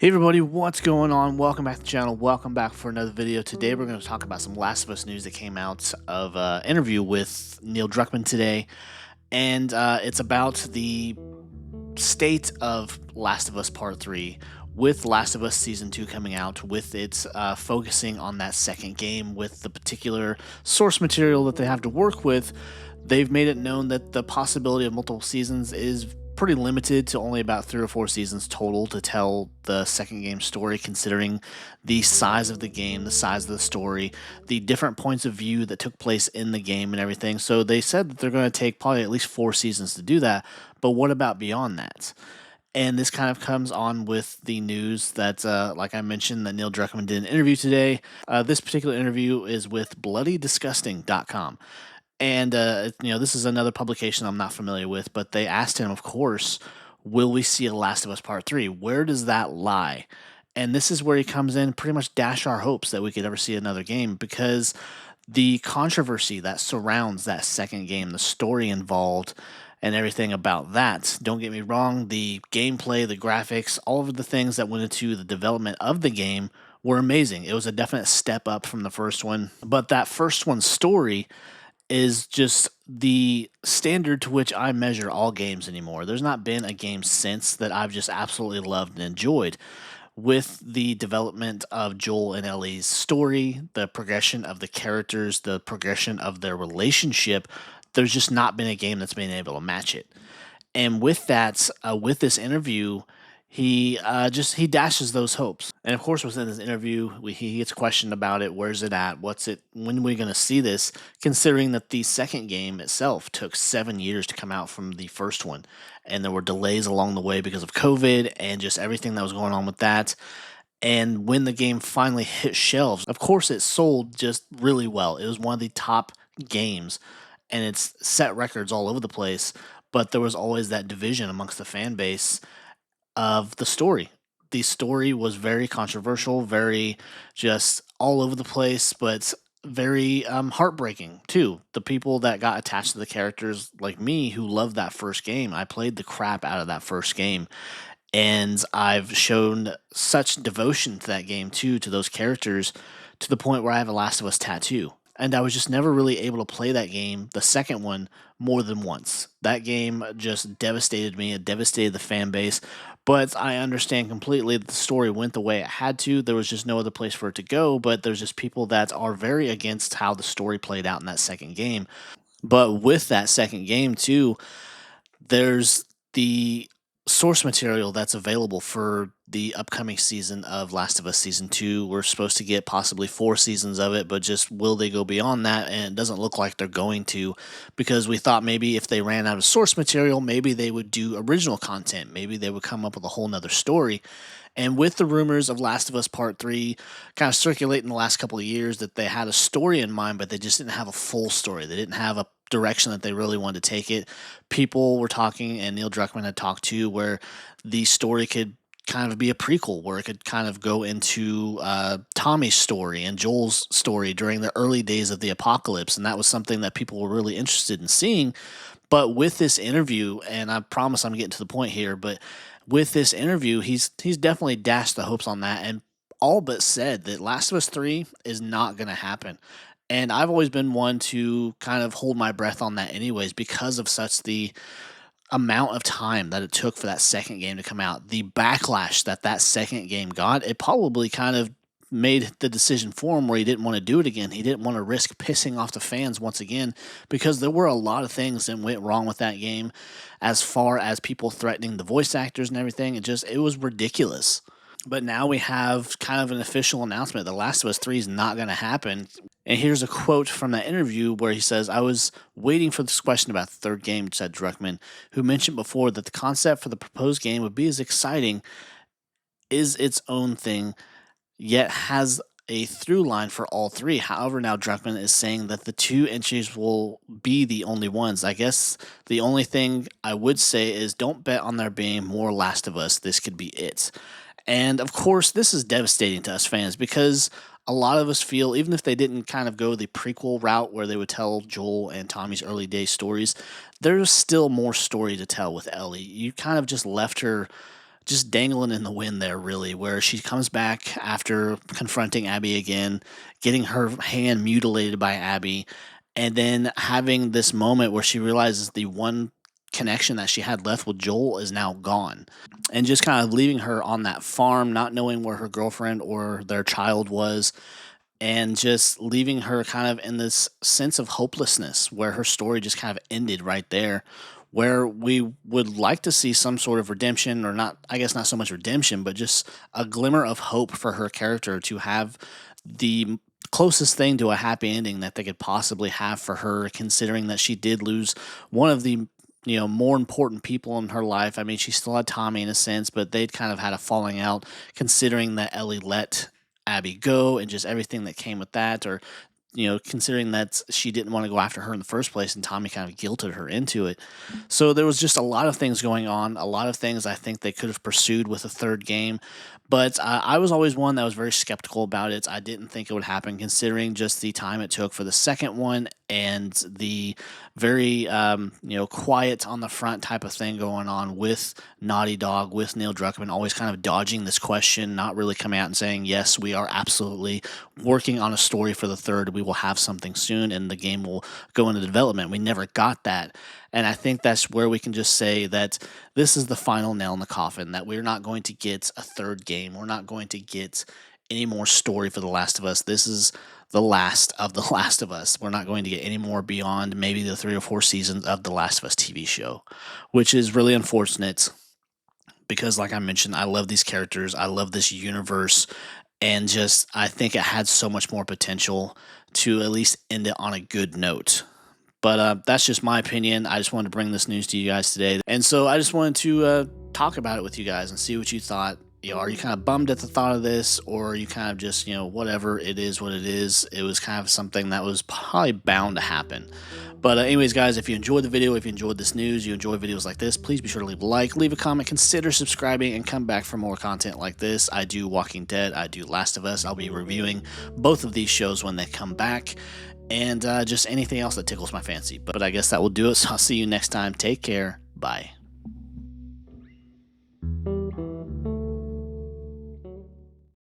Hey everybody, what's going on? Welcome back to the channel. Welcome back for another video. Today we're going to talk about some Last of Us news that came out of an interview with Neil Druckman today. And it's about the state of Last of Us Part 3 with Last of Us Season 2 coming out, with its focusing on that second game, with the particular source material that they have to work with. They've made it known that the possibility of multiple seasons is pretty limited to only about 3 or 4 seasons total to tell the second game story, considering the size of the game, the size of the story, the different points of view that took place in the game and everything. So they said that they're going to take probably at least 4 seasons to do that. But what about beyond that? And this kind of comes on with the news that, like I mentioned, that Neil Druckmann did an interview today. This particular interview is with bloodydisgusting.com. And, this is another publication I'm not familiar with, but they asked him, of course, will we see a Last of Us Part 3? Where does that lie? And this is where he comes in, pretty much dash our hopes that we could ever see another game, because the controversy that surrounds that second game, the story involved, and everything about that. Don't get me wrong, the gameplay, the graphics, all of the things that went into the development of the game were amazing. It was a definite step up from the first one, but that first one's story is just the standard to which I measure all games anymore. There's not been a game since that I've just absolutely loved and enjoyed. With the development of Joel and Ellie's story, the progression of the characters, the progression of their relationship, there's just not been a game that's been able to match it. And with that, with this interview, he dashes those hopes. And of course, within this interview, he gets questioned about it. Where's it at? What's it? When are we going to see this? Considering that the second game itself took 7 years to come out from the first one, and there were delays along the way because of COVID and just everything that was going on with that. And when the game finally hit shelves, of course, it sold just really well. It was one of the top games, and it's set records all over the place. But there was always that division amongst the fan base of the story. The story was very controversial, very just all over the place, but very heartbreaking too. The people that got attached to the characters, like me, who loved that first game, I played the crap out of that first game, and I've shown such devotion to that game too, to those characters, to the point where I have a Last of Us tattoo. And I was just never really able to play that game, the second one, more than once. That game just devastated me. It devastated the fan base. But I understand completely that the story went the way it had to. There was just no other place for it to go. But there's just people that are very against how the story played out in that second game. But with that second game, too, there's the source material that's available for the upcoming season of Last of Us Season 2. We're supposed to get possibly 4 seasons of it, but just will they go beyond that? And it doesn't look like they're going to, because we thought maybe if they ran out of source material, maybe they would do original content. Maybe they would come up with a whole nother story. And with the rumors of Last of Us Part 3 kind of circulating the last couple of years, that they had a story in mind, but they just didn't have a full story. They didn't have a direction that they really wanted to take it. People were talking, and Neil Druckmann had talked too, where the story could kind of be a prequel, where it could kind of go into Tommy's story and Joel's story during the early days of the apocalypse. And that was something that people were really interested in seeing. But with this interview, and I promise I'm getting to the point here, but with this interview, he's definitely dashed the hopes on that, and all but said that Last of Us 3 is not going to happen. And I've always been one to kind of hold my breath on that anyways, because of such the amount of time that it took for that second game to come out. The backlash that that second game got, it probably kind of made the decision for him where he didn't want to do it again. He didn't want to risk pissing off the fans once again, because there were a lot of things that went wrong with that game, as far as people threatening the voice actors and everything. It was ridiculous. But now we have kind of an official announcement. The Last of Us 3 is not going to happen. And here's a quote from that interview where he says, "I was waiting for this question about the third game," said Druckman, who mentioned before that the concept for the proposed game would be as exciting, is its own thing, yet has a through line for all three. However, now Druckman is saying that the two entries will be the only ones. I guess the only thing I would say is don't bet on there being more Last of Us. This could be it. And of course, this is devastating to us fans, because a lot of us feel, even if they didn't kind of go the prequel route where they would tell Joel and Tommy's early day stories, there's still more story to tell with Ellie. You kind of just left her just dangling in the wind there, really, where she comes back after confronting Abby again, getting her hand mutilated by Abby, and then having this moment where she realizes the one connection that she had left with Joel is now gone. And just kind of leaving her on that farm, not knowing where her girlfriend or their child was, and just leaving her kind of in this sense of hopelessness where her story just kind of ended right there, where we would like to see some sort of redemption, or not, I guess not so much redemption, but just a glimmer of hope for her character to have the closest thing to a happy ending that they could possibly have for her, considering that she did lose one of the more important people in her life. I mean, she still had Tommy in a sense, but they'd kind of had a falling out, considering that Ellie let Abby go and just everything that came with that, or considering that she didn't want to go after her in the first place and Tommy kind of guilted her into it. So there was just a lot of things going on, a lot of things I think they could have pursued with a third game. But I was always one that was very skeptical about it. I didn't think it would happen, considering just the time it took for the second one and the very quiet on the front type of thing going on with Naughty Dog, with Neil Druckman, always kind of dodging this question, not really coming out and saying, yes, we are absolutely working on a story for the third. We will have something soon and the game will go into development. We never got that. And I think that's where we can just say that this is the final nail in the coffin, that we're not going to get a third game. We're not going to get any more story for The Last of Us. This is the last of The Last of Us. We're not going to get any more beyond maybe the 3 or 4 seasons of The Last of Us TV show, which is really unfortunate because, like I mentioned, I love these characters. I love this universe. And just, I think it had so much more potential to at least end it on a good note. But that's just my opinion. I just wanted to bring this news to you guys today. And so I just wanted to talk about it with you guys and see what you thought. Are you kind of bummed at the thought of this, or are you kind of just, whatever, it is what it is. It was kind of something that was probably bound to happen. But anyways, guys, if you enjoyed the video, if you enjoyed this news, you enjoy videos like this, please be sure to leave a like, leave a comment, consider subscribing, and come back for more content like this. I do Walking Dead, I do Last of Us. I'll be reviewing both of these shows when they come back, and just anything else that tickles my fancy. But I guess that will do it, so I'll see you next time. Take care. Bye.